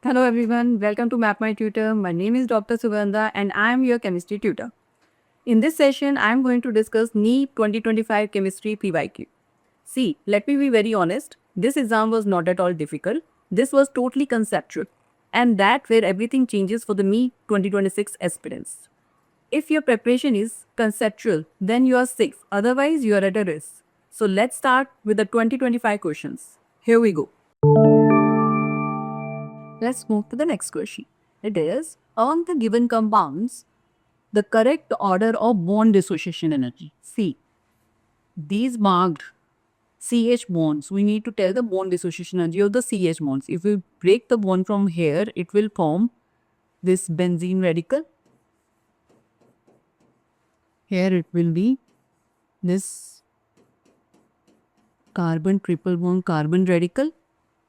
Hello everyone, welcome to Map My Tutor. My name is Dr. Sugandha and I am your chemistry tutor. In this session, I am going to discuss NEET 2025 Chemistry PYQ. See, let me be very honest, this exam was not at all difficult. This was totally conceptual and that where everything changes for the NEET 2026 aspirants. If your preparation is conceptual, then you are safe, otherwise you are at a risk. So let's start with the 2025 questions. Here we go. Let's move to the next question. It is, on the given compounds, the correct order of bond dissociation energy. See, these marked CH bonds, we need to tell the bond dissociation energy of the CH bonds. If we break the bond from here, it will form this benzene radical. Here it will be this carbon triple bond carbon radical,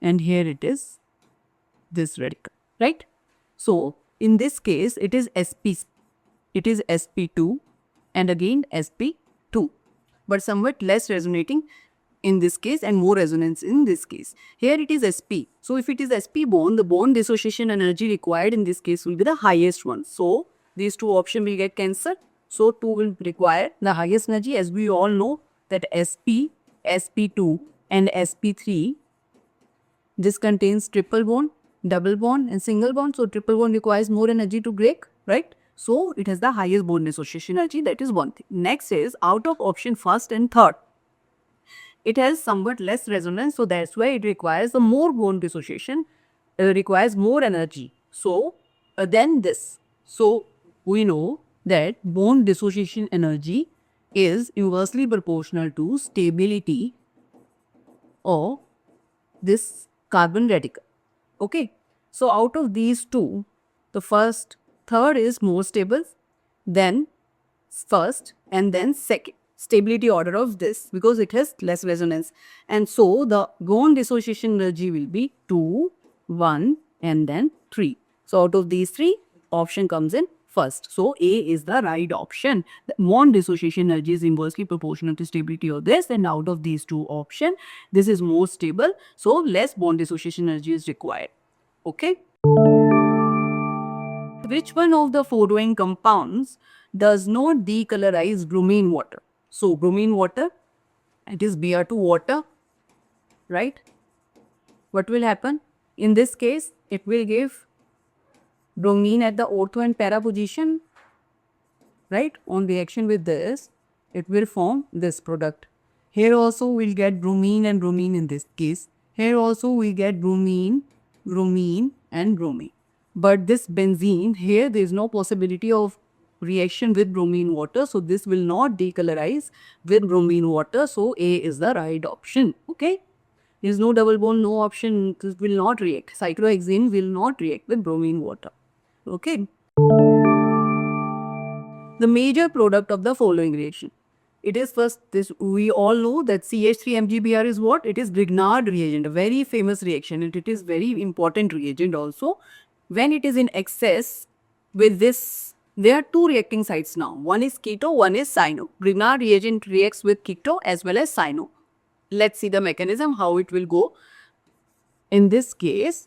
and here it is this radical, right? So in this case, it is sp2 and again sp2, but somewhat less resonating in this case and more resonance in this case. Here it is sp. So if it is sp bond, the bond dissociation energy required in this case will be the highest one. So these two options will get cancelled. So 2 will require the highest energy, as we all know that sp, sp2 and sp3, this contains triple bond, double bond and single bond. So triple bond requires more energy to break, right? So it has the highest bond dissociation energy. That is one thing. Next is, out of option first and third, it has somewhat less resonance. So that's why it requires a more bond dissociation, requires more energy. So than this. So we know that bond dissociation energy is inversely proportional to stability of this carbon radical. Okay, so out of these two, the third is more stable than first and then second. Stability order of this, because it has less resonance, and so the bond dissociation energy will be 2, 1 and then 3. So out of these three, option comes in first. So A is the right option. The bond dissociation energy is inversely proportional to stability of this, and out of these two options, this is more stable, so less bond dissociation energy is required. Okay. Which one of the following compounds does not decolorize bromine water? So bromine water, it is Br2 water, right? What will happen? In this case, it will give bromine at the ortho and para position, right? On reaction with this, it will form this product. Here also we'll get bromine and bromine in this case. Here also we get bromine, bromine and bromine. But this benzene, here there is no possibility of reaction with bromine water. So this will not decolorize with bromine water. So A is the right option. Okay. There is no double bond, no option. This will not react. Cyclohexane will not react with bromine water. Okay. The major product of the following reaction. It is first, this we all know that CH3MgBr is what? It is Grignard reagent, a very famous reaction, and it is very important reagent also. When it is in excess with this, there are two reacting sites now. One is keto, one is cyano. Grignard reagent reacts with keto as well as cyano. Let's see the mechanism, how it will go. In this case,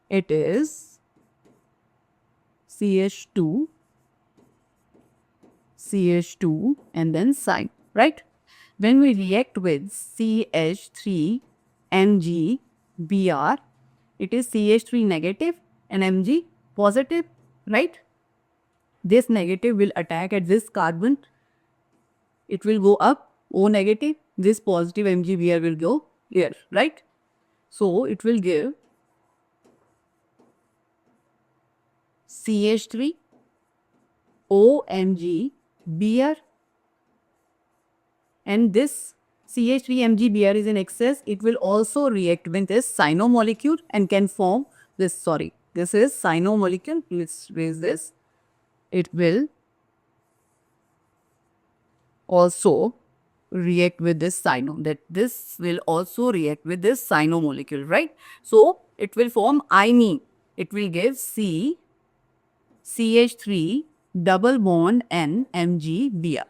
it is CH2 and then cyano, right? When we react with CH3MgBr, it is CH3 negative and Mg positive, right? This negative will attack at this carbon. It will go up, O negative. This positive MgBr will go here, right? So it will give CH3 OMgBr, and this CH3MgBr is in excess. It will also react with this cyano molecule and can form this, this is cyano molecule. Let's raise this. It will also react with this cyano, that this will also react with this cyano molecule, right? So it will form imine. It will give CH3 double bond N MgBr.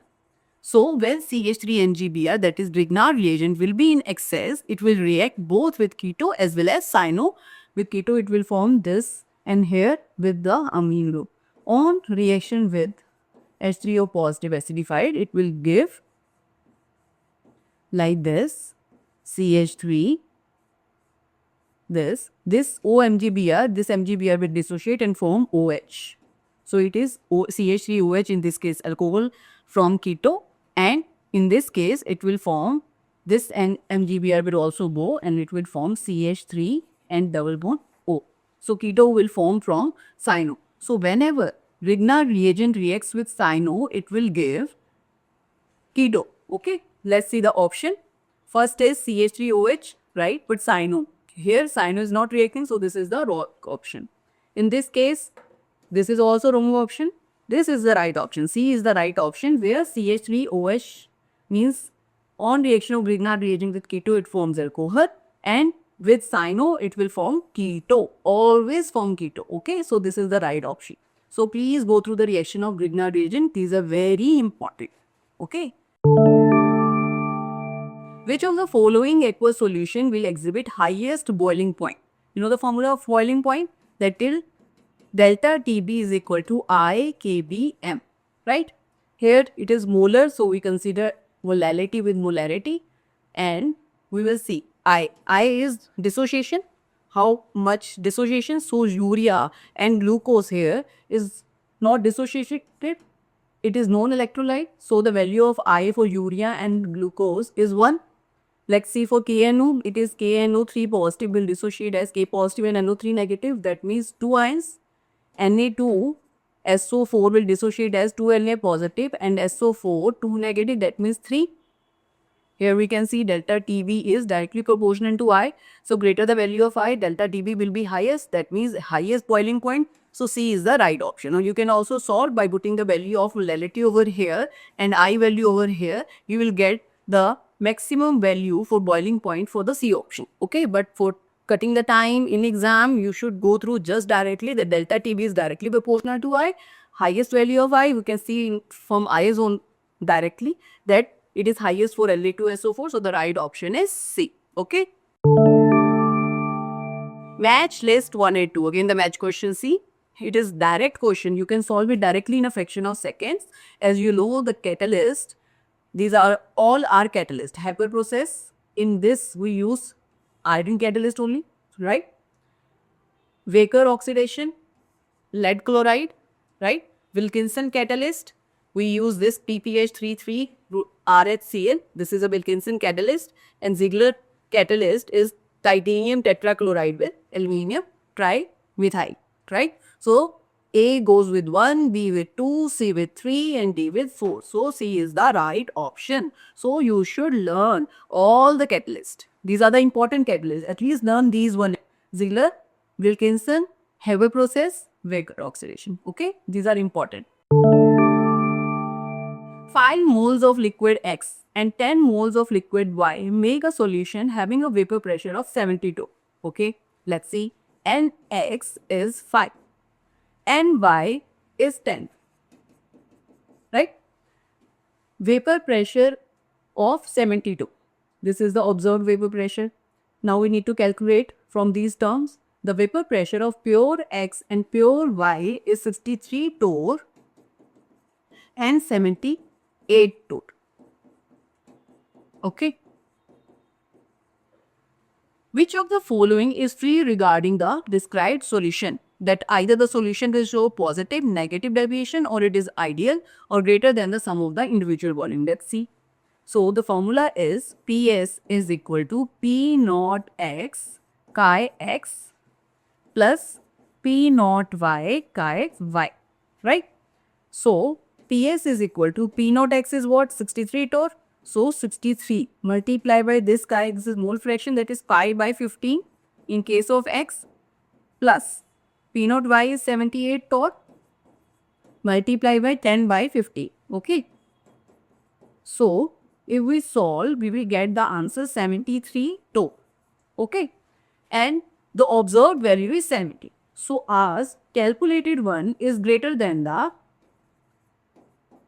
So when CH3NgBr, that is Grignard reagent, will be in excess, it will react both with keto as well as cyano with keto it will form this, and here with the amine group. On reaction with H3O positive acidified, it will give like this CH3, this OMGBr, this MGBr will dissociate and form OH. So it is CH3OH in this case alcohol from keto, and in this case it will form this, and MGBr will also go and it will form CH3 and double bond O. So keto will form from cyano. So whenever Grignard reagent reacts with cyano, it will give keto. Okay, let's see the option. First is CH3OH, right? But cyano. Here cyano is not reacting, so this is the wrong option. In this case, this is also wrong option. This is the right option. C is the right option, where CH3OH means on reaction of Grignard reagent with keto, it forms alcohol, and with cyano, it will form keto. Always form keto. Okay, so this is the right option. So please go through the reaction of Grignard reagent. These are very important. Okay. Which of the following aqueous solution will exhibit highest boiling point? You know the formula of boiling point? That till delta TB is equal to I kBm, right? Here it is molar, so we consider molality with molarity, and we will see I is dissociation. How much dissociation? So urea and glucose here is not dissociated. It is non-electrolyte. So the value of I for urea and glucose is 1. Let's see for KNO, it is KNO3 positive will dissociate as K positive and NO3 negative. That means 2 ions. Na2 SO4 will dissociate as 2Na positive and SO4 2 negative. That means 3. Here we can see delta TB is directly proportional to I. So greater the value of I, delta TB will be highest. That means highest boiling point. So C is the right option. Now you can also solve by putting the value of molality over here and I value over here. You will get the maximum value for boiling point for the C option. Okay, but for cutting the time in exam, you should go through just directly the delta TB is directly proportional to I. Highest value of I, we can see from I zone directly that it is highest for Na2SO4. So the right option is C. Okay. Match list 1 and 2. Again the match question C. It is direct question. You can solve it directly in a fraction of seconds. As you know, the catalyst, these are all our catalyst. Haber process, in this we use iron catalyst only, right? Waker oxidation, lead chloride, right? Wilkinson catalyst, we use this PPH33 RHCl. This is a Wilkinson catalyst, and Ziegler catalyst is titanium tetrachloride with aluminium trimethyl, right? So A goes with 1, B with 2, C with 3 and D with 4. So C is the right option. So you should learn all the catalysts. These are the important catalysts. At least learn these one. Ziegler, Wilkinson, Haber process, Waker oxidation. Okay, these are important. 5 moles of liquid X and 10 moles of liquid Y make a solution having a vapor pressure of 72. Okay, let's see. Nx is 5. Ny is 10. Right? Vapor pressure of 72. This is the observed vapor pressure. Now we need to calculate from these terms. The vapor pressure of pure X and pure Y is 63 torr and 78 torr. Okay. Which of the following is free regarding the described solution? That either the solution will show positive, negative deviation, or it is ideal or greater than the sum of the individual volume. Let's see. So the formula is PS is equal to P naught X chi X plus P naught Y chi Y, right? So PS is equal to P naught X is what? 63 torr. So 63 multiplied by this chi, this is mole fraction, that is pi by 15 in case of X, plus P naught Y is 78 torr multiplied by 10 by 50. Okay. So if we solve, we will get the answer 73 torr. Okay. And the observed value is 70. So ours calculated one is greater than the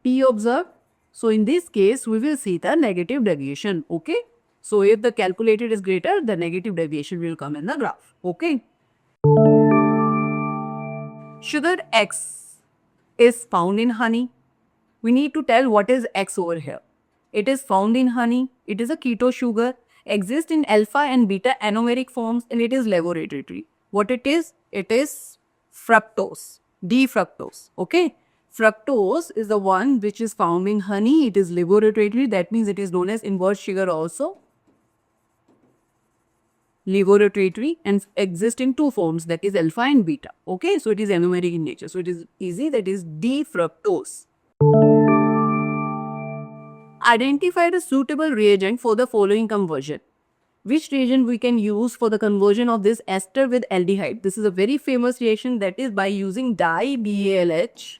P observed. So in this case, we will see the negative deviation. Okay. So if the calculated is greater, the negative deviation will come in the graph. Okay. Sugar X is found in honey. We need to tell what is X over here. It is found in honey. It is a keto sugar, exists in alpha and beta anomeric forms, and it is laboratory. What it is? It is fructose, D-fructose. Okay? Fructose is the one which is found in honey. It is laboratory. That means it is known as inverse sugar also. Laboratory and exist in two forms, that is alpha and beta. Okay, so it is anomeric in nature. So it is easy, that is D-fructose. Identify the suitable reagent for the following conversion. Which reagent we can use for the conversion of this ester with aldehyde? This is a very famous reaction, that is by using di-BALH,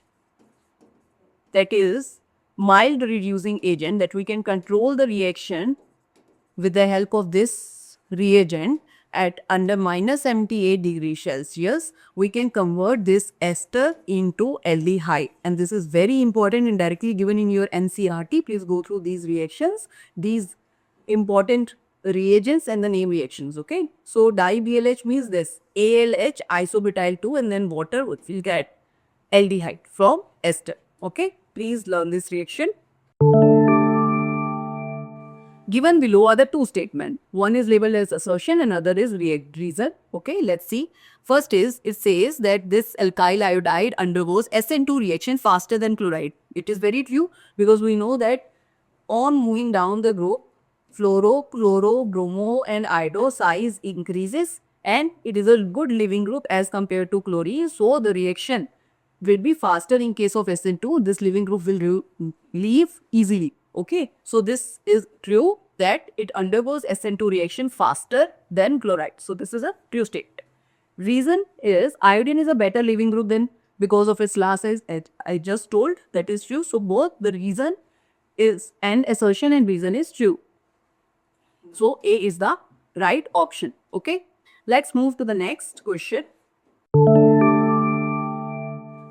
that is mild reducing agent, that we can control the reaction with the help of this reagent at under minus 78 degrees Celsius. We can convert this ester into aldehyde, and this is very important and directly given in your NCERT. Please go through these reactions, these important reagents and the name reactions. Okay, so di-BALH means this ALH isobutyl 2 and then water will get aldehyde from ester. Okay, please learn this reaction. Given below are the two statements. One is labeled as assertion and other is reason. Okay, let's see. First is, it says that this alkyl iodide undergoes SN2 reaction faster than chloride. It is very true, because we know that on moving down the group, fluoro, chloro, bromo and iodo size increases, and it is a good leaving group as compared to chlorine. So the reaction will be faster in case of SN2. This leaving group will leave easily. Okay, so this is true that it undergoes SN2 reaction faster than chloride. So this is a true statement. Reason is iodine is a better leaving group than because of its last size. I just told that is true. So both the reason is and assertion and reason is true. So A is the right option. Okay, let's move to the next question.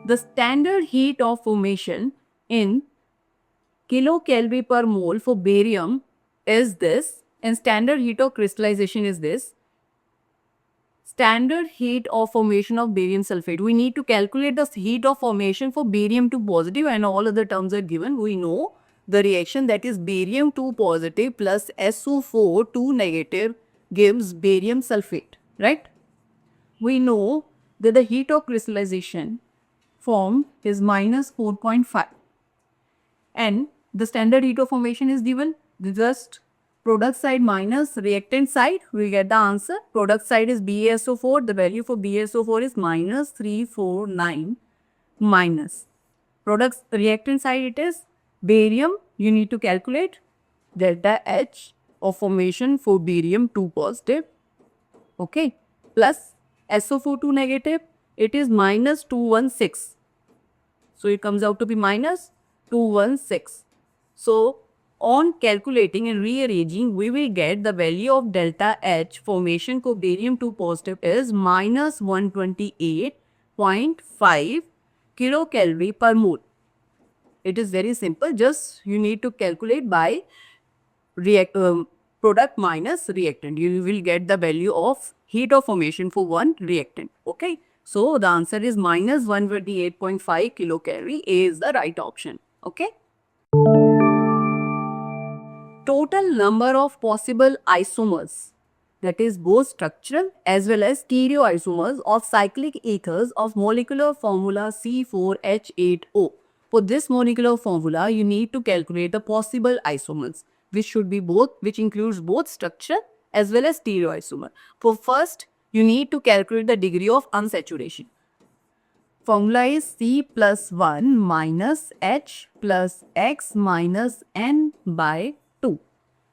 The standard heat of formation in kilocalorie per mole for barium is this, and standard heat of crystallization is this. Standard heat of formation of barium sulfate. We need to calculate the heat of formation for barium 2 positive, and all other terms are given. We know the reaction, that is barium 2 positive plus SO4 2 negative gives barium sulfate, right? We know that the heat of crystallization formed is minus 4.5, and the standard heat of formation is given. Just product side minus reactant side, we get the answer. Product side is BaSO4. The value for BaSO4 is minus 349 minus. Product reactant side, it is barium. You need to calculate delta H of formation for barium 2 positive. Okay, plus SO4 2 negative, it is minus 216. So it comes out to be minus 216. So on calculating and rearranging, we will get the value of delta H formation for barium 2 positive is minus 128.5 kilocalorie per mole. It is very simple. Just you need to calculate by product minus reactant. You will get the value of heat of formation for one reactant. Okay. So the answer is minus 128.5 kilocalorie. A is the right option. Okay. Total number of possible isomers, that is both structural as well as stereoisomers of cyclic ethers of molecular formula C4H8O. For this molecular formula, you need to calculate the possible isomers, which should be both, which includes both structural as well as stereoisomer. For first, you need to calculate the degree of unsaturation. Formula is C plus 1 minus H plus X minus N by 2.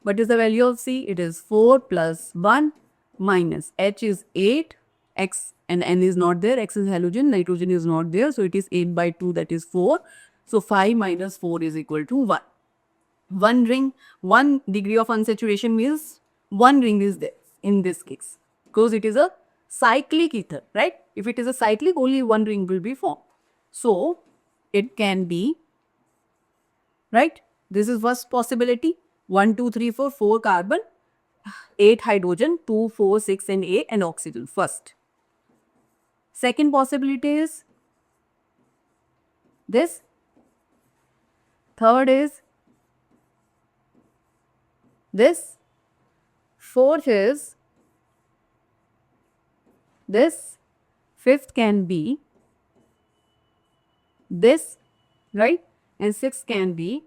What is the value of C? It is 4 plus 1 minus H is 8, X and N is not there, X is halogen, nitrogen is not there, so it is 8 by 2, that is 4. So 5 minus 4 is equal to 1. One ring, 1 degree of unsaturation means 1 ring is there in this case, because it is a cyclic ether, right? If it is a cyclic, only 1 ring will be formed. So it can be, right? This is first possibility. 1, 2, 3, 4, 4 carbon, 8 hydrogen, 2, 4, 6 and 8 and oxygen first. Second possibility is this. Third is this. Fourth is this. Fifth can be this, right? And sixth can be.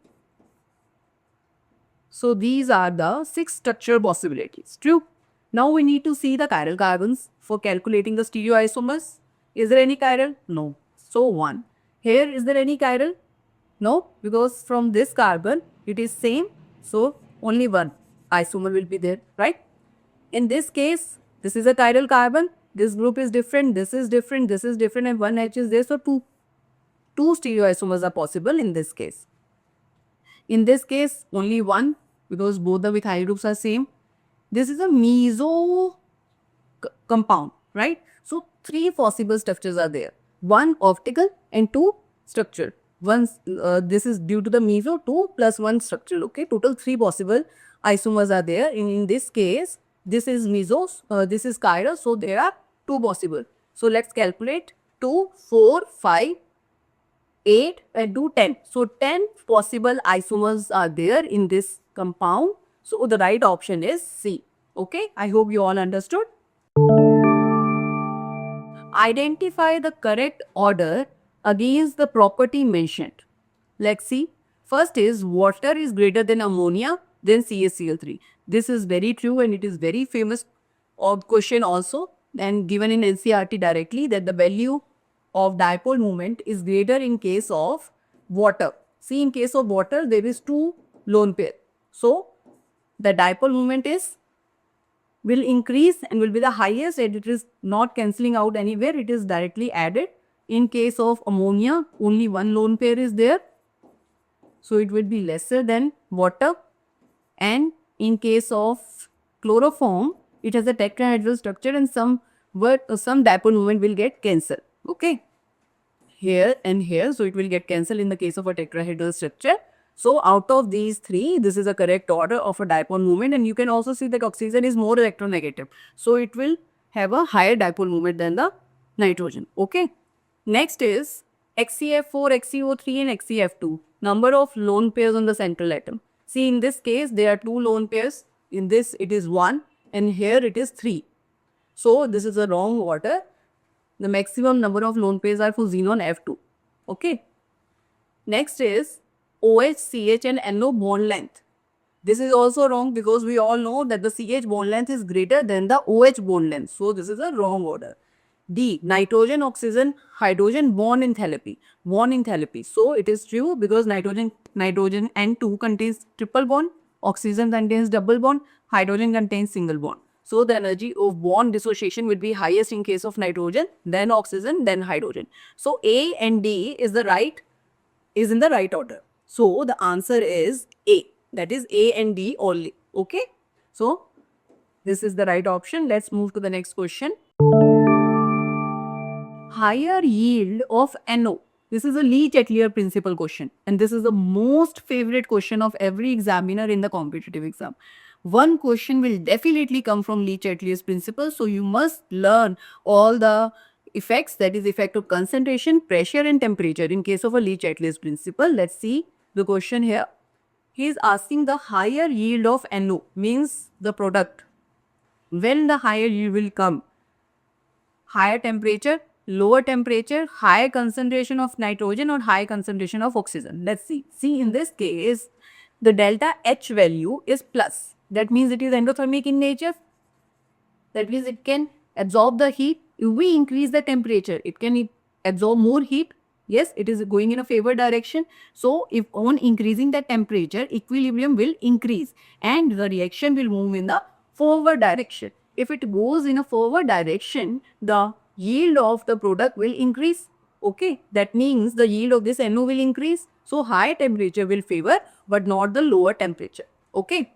So these are the 6 structure possibilities. True. Now we need to see the chiral carbons for calculating the stereoisomers. Is there any chiral? No. So 1. Here is there any chiral? No, because from this carbon it is same. So only one isomer will be there, right? In this case, this is a chiral carbon. This group is different. This is different. This is different, and one H is there. So two stereoisomers are possible in this case. In this case, only one, because both the methyl groups are same. This is a meso compound, right? So 3 possible structures are there. 1 optical and 2 structure. This is due to the meso, 2 plus 1 structure. Okay, total 3 possible isomers are there. In this case, this is meso, this is chiral, so there are 2 possible. So let's calculate 2, 4, 5, 8 and do 10. So 10 possible isomers are there in this compound. So the right option is C. Okay, I hope you all understood. Identify the correct order against the property mentioned. Let's see. First is water is greater than ammonia, then CaCl3. This is very true and it is very famous question also, and given in NCERT directly, that the value of dipole moment is greater in case of water. See, in case of water, there is 2 lone pair. So the dipole moment will increase and will be the highest, and it is not cancelling out anywhere, it is directly added. In case of ammonia, only 1 lone pair is there, so it will be lesser than water. And in case of chloroform, it has a tetrahedral structure and some dipole moment will get cancelled. Okay, here and here, so it will get cancelled in the case of a tetrahedral structure. So out of these 3, this is a correct order of a dipole moment, and you can also see that oxygen is more electronegative, so it will have a higher dipole moment than the nitrogen. Okay, next is XCF4, XCO3 and XCF2, number of lone pairs on the central atom. See, in this case there are 2 lone pairs, in this it is 1 and here it is 3. So this is a wrong order. The maximum number of lone pairs are for xenon F2. Okay. Next is OH, CH and NO bond length. This is also wrong because we all know that the CH bond length is greater than the OH bond length. So this is a wrong order. D, nitrogen, oxygen, hydrogen bond enthalpy. Bond enthalpy. So it is true because nitrogen N2 contains triple bond, oxygen contains double bond, hydrogen contains single bond. So the energy of bond dissociation will be highest in case of nitrogen, then oxygen, then hydrogen. So A and D is in the right order. So the answer is A. That is A and D only. Okay. So this is the right option. Let's move to the next question. Higher yield of NO. This is a Lee-Chatelier principle question, and this is the most favorite question of every examiner in the competitive exam. One question will definitely come from Lee-Chatelier's principle, so you must learn all the effects, that is effect of concentration, pressure and temperature in case of a Lee-Chatelier's principle. Let's see the question here. He is asking the higher yield of NO, means the product. When the higher yield will come? Higher temperature, lower temperature, higher concentration of nitrogen or high concentration of oxygen. Let's see. See, in this case, the delta H value is plus. That means it is endothermic in nature. That means it can absorb the heat. If we increase the temperature, it can absorb more heat. Yes, it is going in a favor direction. So, if on increasing the temperature, equilibrium will increase and the reaction will move in the forward direction. If it goes in a forward direction, the yield of the product will increase. Okay, that means the yield of this NO will increase. So, high temperature will favor but not the lower temperature. Okay.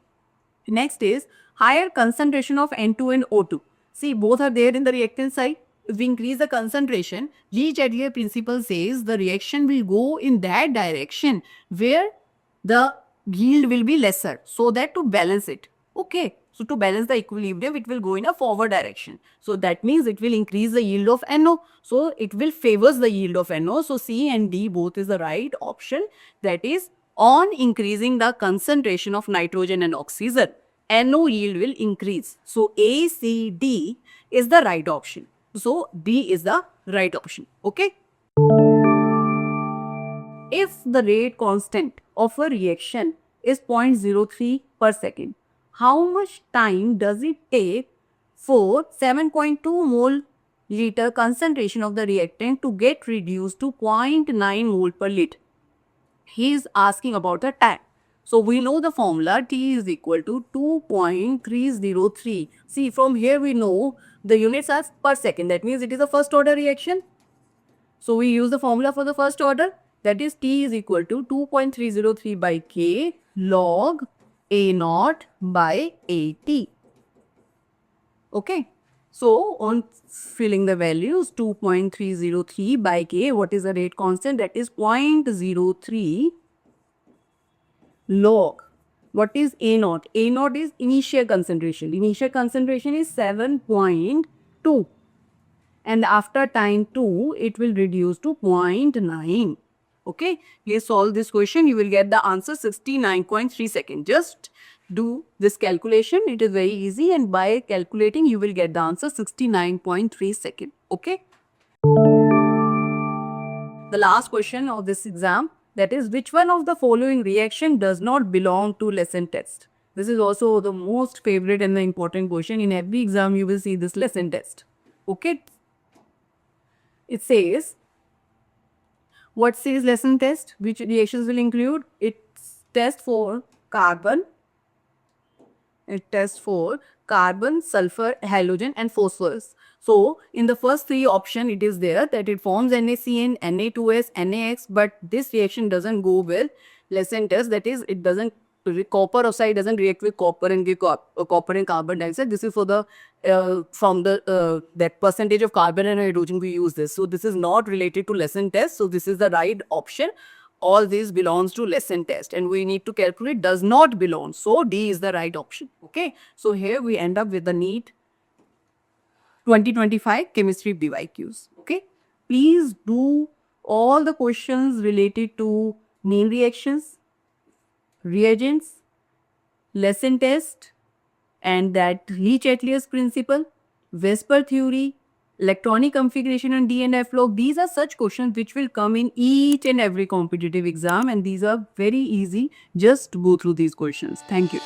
Next is higher concentration of N2 and O2. See, both are there in the reactant side. If we increase the concentration, Lee-Chatelier principle says the reaction will go in that direction where the yield will be lesser, so that to balance it. Okay, So to balance the equilibrium, it will go in a forward direction. So that means it will increase the yield of NO. So it will favors the yield of NO. So C and D both is the right option. That is, on increasing the concentration of nitrogen and oxygen, NO yield will increase. So A, C, D is the right option. So D is the right option. Okay. If the rate constant of a reaction is 0.03 per second, how much time does it take for 7.2 mole liter concentration of the reactant to get reduced to 0.9 mole per liter? He is asking about the time. So we know the formula T is equal to 2.303. See, from here we know the units are per second. That means it is a first order reaction. So we use the formula for the first order, that is T is equal to 2.303 by K log A naught by AT. Okay. So on filling the values, 2.303 by K, what is the rate constant? That is 0.03 log. What is A naught? A naught is initial concentration. Initial concentration is 7.2. And after time 2, it will reduce to 0.9. Okay, please solve this question. You will get the answer 69.3 seconds. Just do this calculation. It is very easy, and by calculating, you will get the answer 69.3 seconds. Okay. The last question of this exam, that is, which one of the following reaction does not belong to lesson test? This is also the most favorite and the important question. In every exam, you will see this lesson test. Okay. It says, what says lesson test? Which reactions will include? It tests for carbon. It tests for carbon, sulfur, halogen and phosphorus. So in the first three option, it is there that it forms NaCN, Na2S, NaX, but this reaction doesn't go with lesson test. That is, it doesn't, copper oxide doesn't react with copper and give copper and carbon dioxide. This is for the from the that percentage of carbon and hydrogen we use this. So this is not related to lesson test. So this is the right option. All these belongs to lesson test, and we need to calculate does not belong. So D is the right option. Okay. So here we end up with the NEET 2025 chemistry BYQs. Okay. Please do all the questions related to main reactions, reagents, lesson test, and that Lee-Chatelier principle, Vesper theory, electronic configuration and D and F log. These are such questions which will come in each and every competitive exam, and these are very easy. Just go through these questions. Thank you.